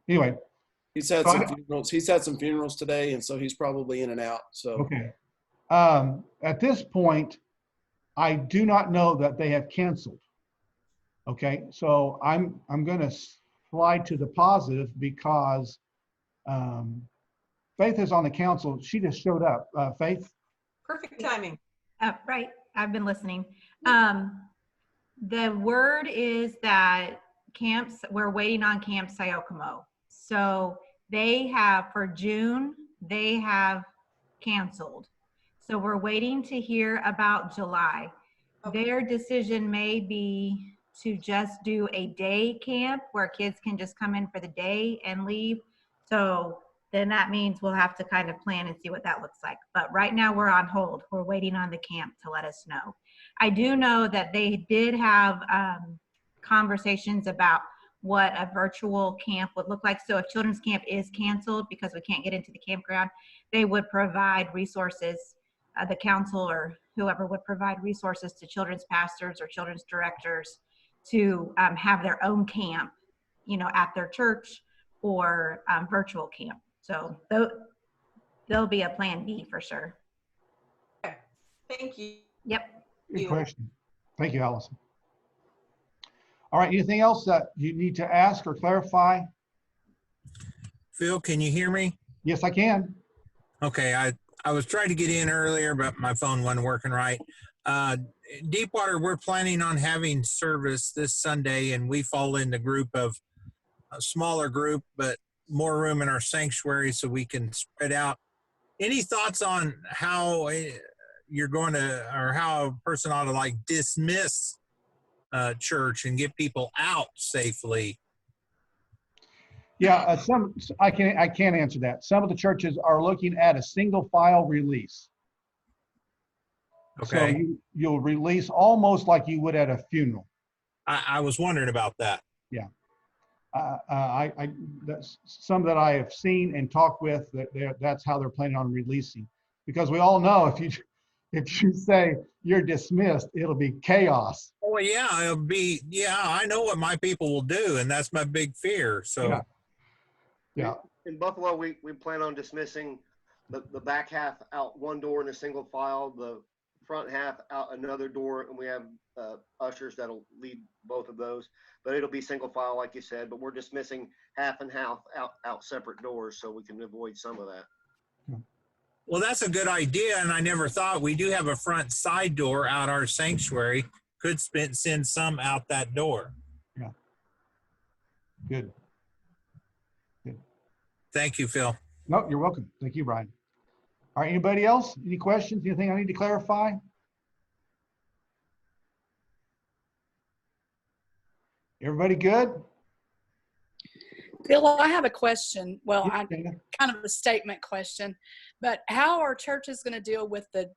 anyway, He's had So some I- funerals. He's had some funerals today, and so he's probably in and out. So okay. At this point, I do not know that they have canceled. Okay, so I'm going to slide to the positive because Faith is on the council. She just showed up. Faith? Perfect timing. Right, I've been listening. The word is that we're waiting on Camp Sayokomo. So they have, for June, they have canceled. So we're waiting to hear about July. Okay. Their decision may be to just do a day camp where kids can just come in for the day and leave. So then that means we'll have to kind of plan and see what that looks like. But right now we're on hold. We're waiting on the camp to let us know. I do know that they did have conversations about what a virtual camp would look like. So if children's camp is canceled because we can't get into the campground, they would provide resources, the council or whoever would provide resources to children's pastors or children's directors to have their own camp, at their church or virtual camp. So there'll be a plan B for sure. Thank you. Yep. Good question. Thank you, Allison. All right, anything else that you need to ask or clarify? Phil, can you hear me? Yes, I can. Okay, I was trying to get in earlier, but my phone wasn't working right. Deepwater, we're planning on having service this Sunday, and we fall in the group of a smaller group, but more room in our sanctuary so we can spread out. Any thoughts on how you're going to, or how a person ought to dismiss church and get people out safely? Yeah, I can't answer that. Some of the churches are looking at a single file release. Okay. So you'll release almost like you would at a funeral. I was wondering about that. Yeah. That's some that I have seen and talked with, that's how they're planning on releasing. Because we all know if you say you're dismissed, it'll be chaos. Oh yeah, it'll be, I know what my people will do, and that's my big fear. So yeah. In Buffalo, we plan on dismissing the back half out one door in a single file, the front half out another door, and we have ushers that'll lead both of those. But it'll be single file, like you said, but we're dismissing half and half out separate doors so we can avoid some of that. Well, that's a good idea, and I never thought. We do have a front side door out our sanctuary. Could send some out that door. Yeah. Good. Thank you, Phil. No, you're welcome. Thank you, Brian. All right, anybody else? Any questions? Anything I need to clarify? Everybody good? Phil, I have a question. Well, Yes, Dana. kind of a statement question, but how are churches going to deal with the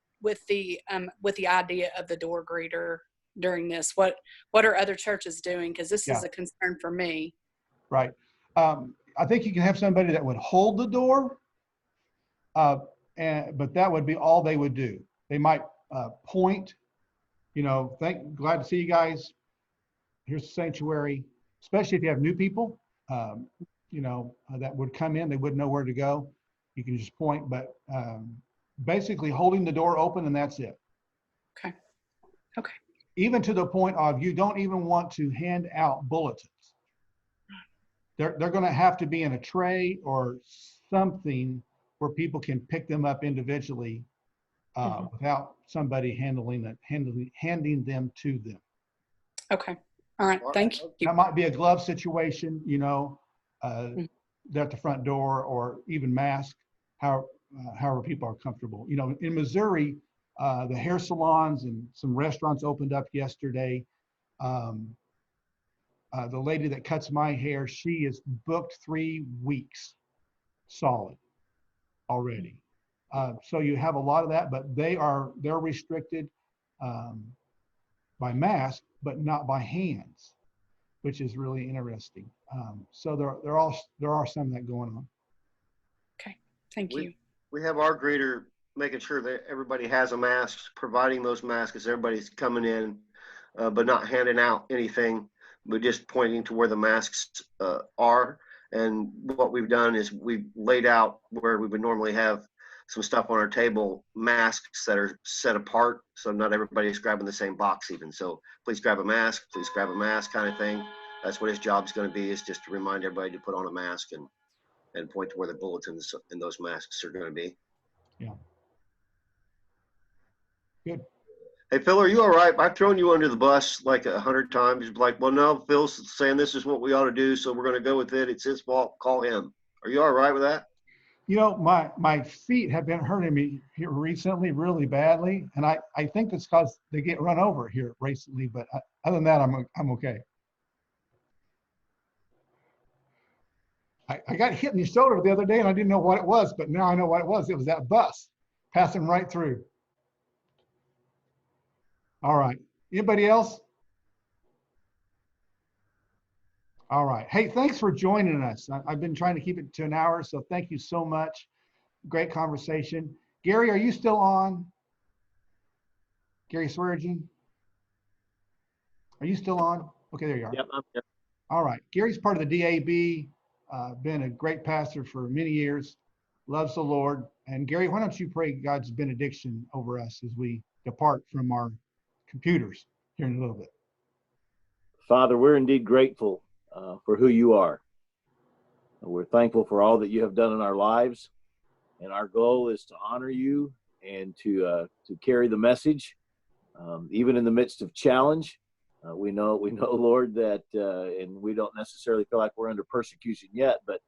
idea of the door greeter during this? What are other churches doing? Because this is a concern for me. Right. I think you can have somebody that would hold the door, but that would be all they would do. They might point, glad to see you guys. Here's the sanctuary, especially if you have new people, that would come in, they wouldn't know where to go. You can just point, but basically holding the door open and that's it. Okay. Even to the point of you don't even want to hand out bulletins. They're going to have to be in a tray or something where people can pick them up individually without somebody handing them to them. Okay. All right. Thank you. That might be a glove situation, you know, there at the front door, or even mask, however people are comfortable. You know, in Missouri, the hair salons and some restaurants opened up yesterday. The lady that cuts my hair, she is booked 3 weeks solid already. So you have a lot of that, but they're restricted by mask, but not by hands, which is really interesting. So there are some of that going on. Okay, thank you. We have our greeter making sure that everybody has a mask, providing those masks as everybody's coming in, but not handing out anything, but just pointing to where the masks are. And what we've done is we've laid out where we would normally have some stuff on our table, masks that are set apart, so not everybody's grabbing the same box even. So please grab a mask kind of thing. That's what his job's going to be, is just to remind everybody to put on a mask and point to where the bulletins in those masks are going to be. Yeah. Good. Hey, Phil, are you all right? I've thrown you under the bus like 100 times. Like, well, no, Phil's saying this is what we ought to do, so we're going to go with it. It's his fault. Call him. Are you all right with that? You know, my feet have been hurting me here recently really badly, and I think it's because they get run over here recently. But other than that, I'm okay. I got hit in the shoulder the other day, and I didn't know what it was, but now I know what it was. It was that bus passing right through. All right. Anybody else? All right. Hey, thanks for joining us. I've been trying to keep it to an hour, so thank you so much. Great conversation. Gary, are you still on? Gary Swearigan? Are you still on? Okay, there you are. Yep, I'm here. All right. Gary's part of the DAB, been a great pastor for many years, loves the Lord. And Gary, why don't you pray God's benediction over us as we depart from our computers here in a little bit. Father, we're indeed grateful for who you are. We're thankful for all that you have done in our lives. And our goal is to honor you and to carry the message, even in the midst of challenge. We know, Lord, that, and we don't necessarily feel like we're under persecution yet, but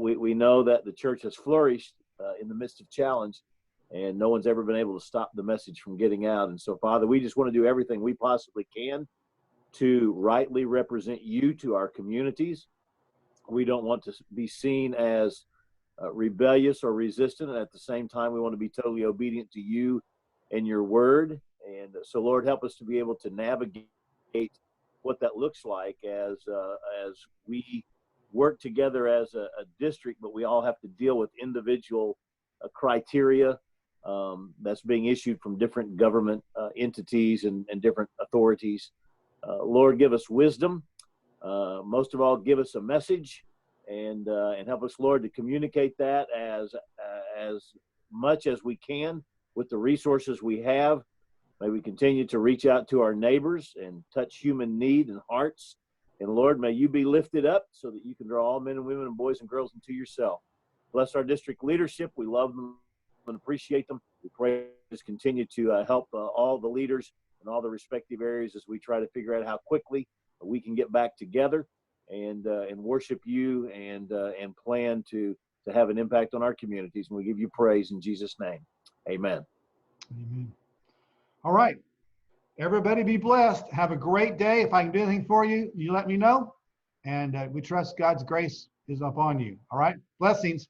we know that the church has flourished in the midst of challenge, and no one's ever been able to stop the message from getting out. And so, Father, we just want to do everything we possibly can to rightly represent you to our communities. We don't want to be seen as rebellious or resistant, and at the same time, we want to be totally obedient to you and your word. And so, Lord, help us to be able to navigate what that looks like as we work together as a district, but we all have to deal with individual criteria that's being issued from different government entities and different authorities. Lord, give us wisdom. Most of all, give us a message, and help us, Lord, to communicate that as much as we can with the resources we have. May we continue to reach out to our neighbors and touch human need and hearts. And Lord, may you be lifted up so that you can draw all men and women and boys and girls into yourself. Bless our district leadership. We love them and appreciate them. We pray just continue to help all the leaders in all the respective areas as we try to figure out how quickly we can get back together and worship you and plan to have an impact on our communities. And we give you praise in Jesus' name. Amen. Amen. All right. Everybody be blessed. Have a great day. If I can do anything for you, you let me know. And we trust God's grace is upon you. All right. Blessings.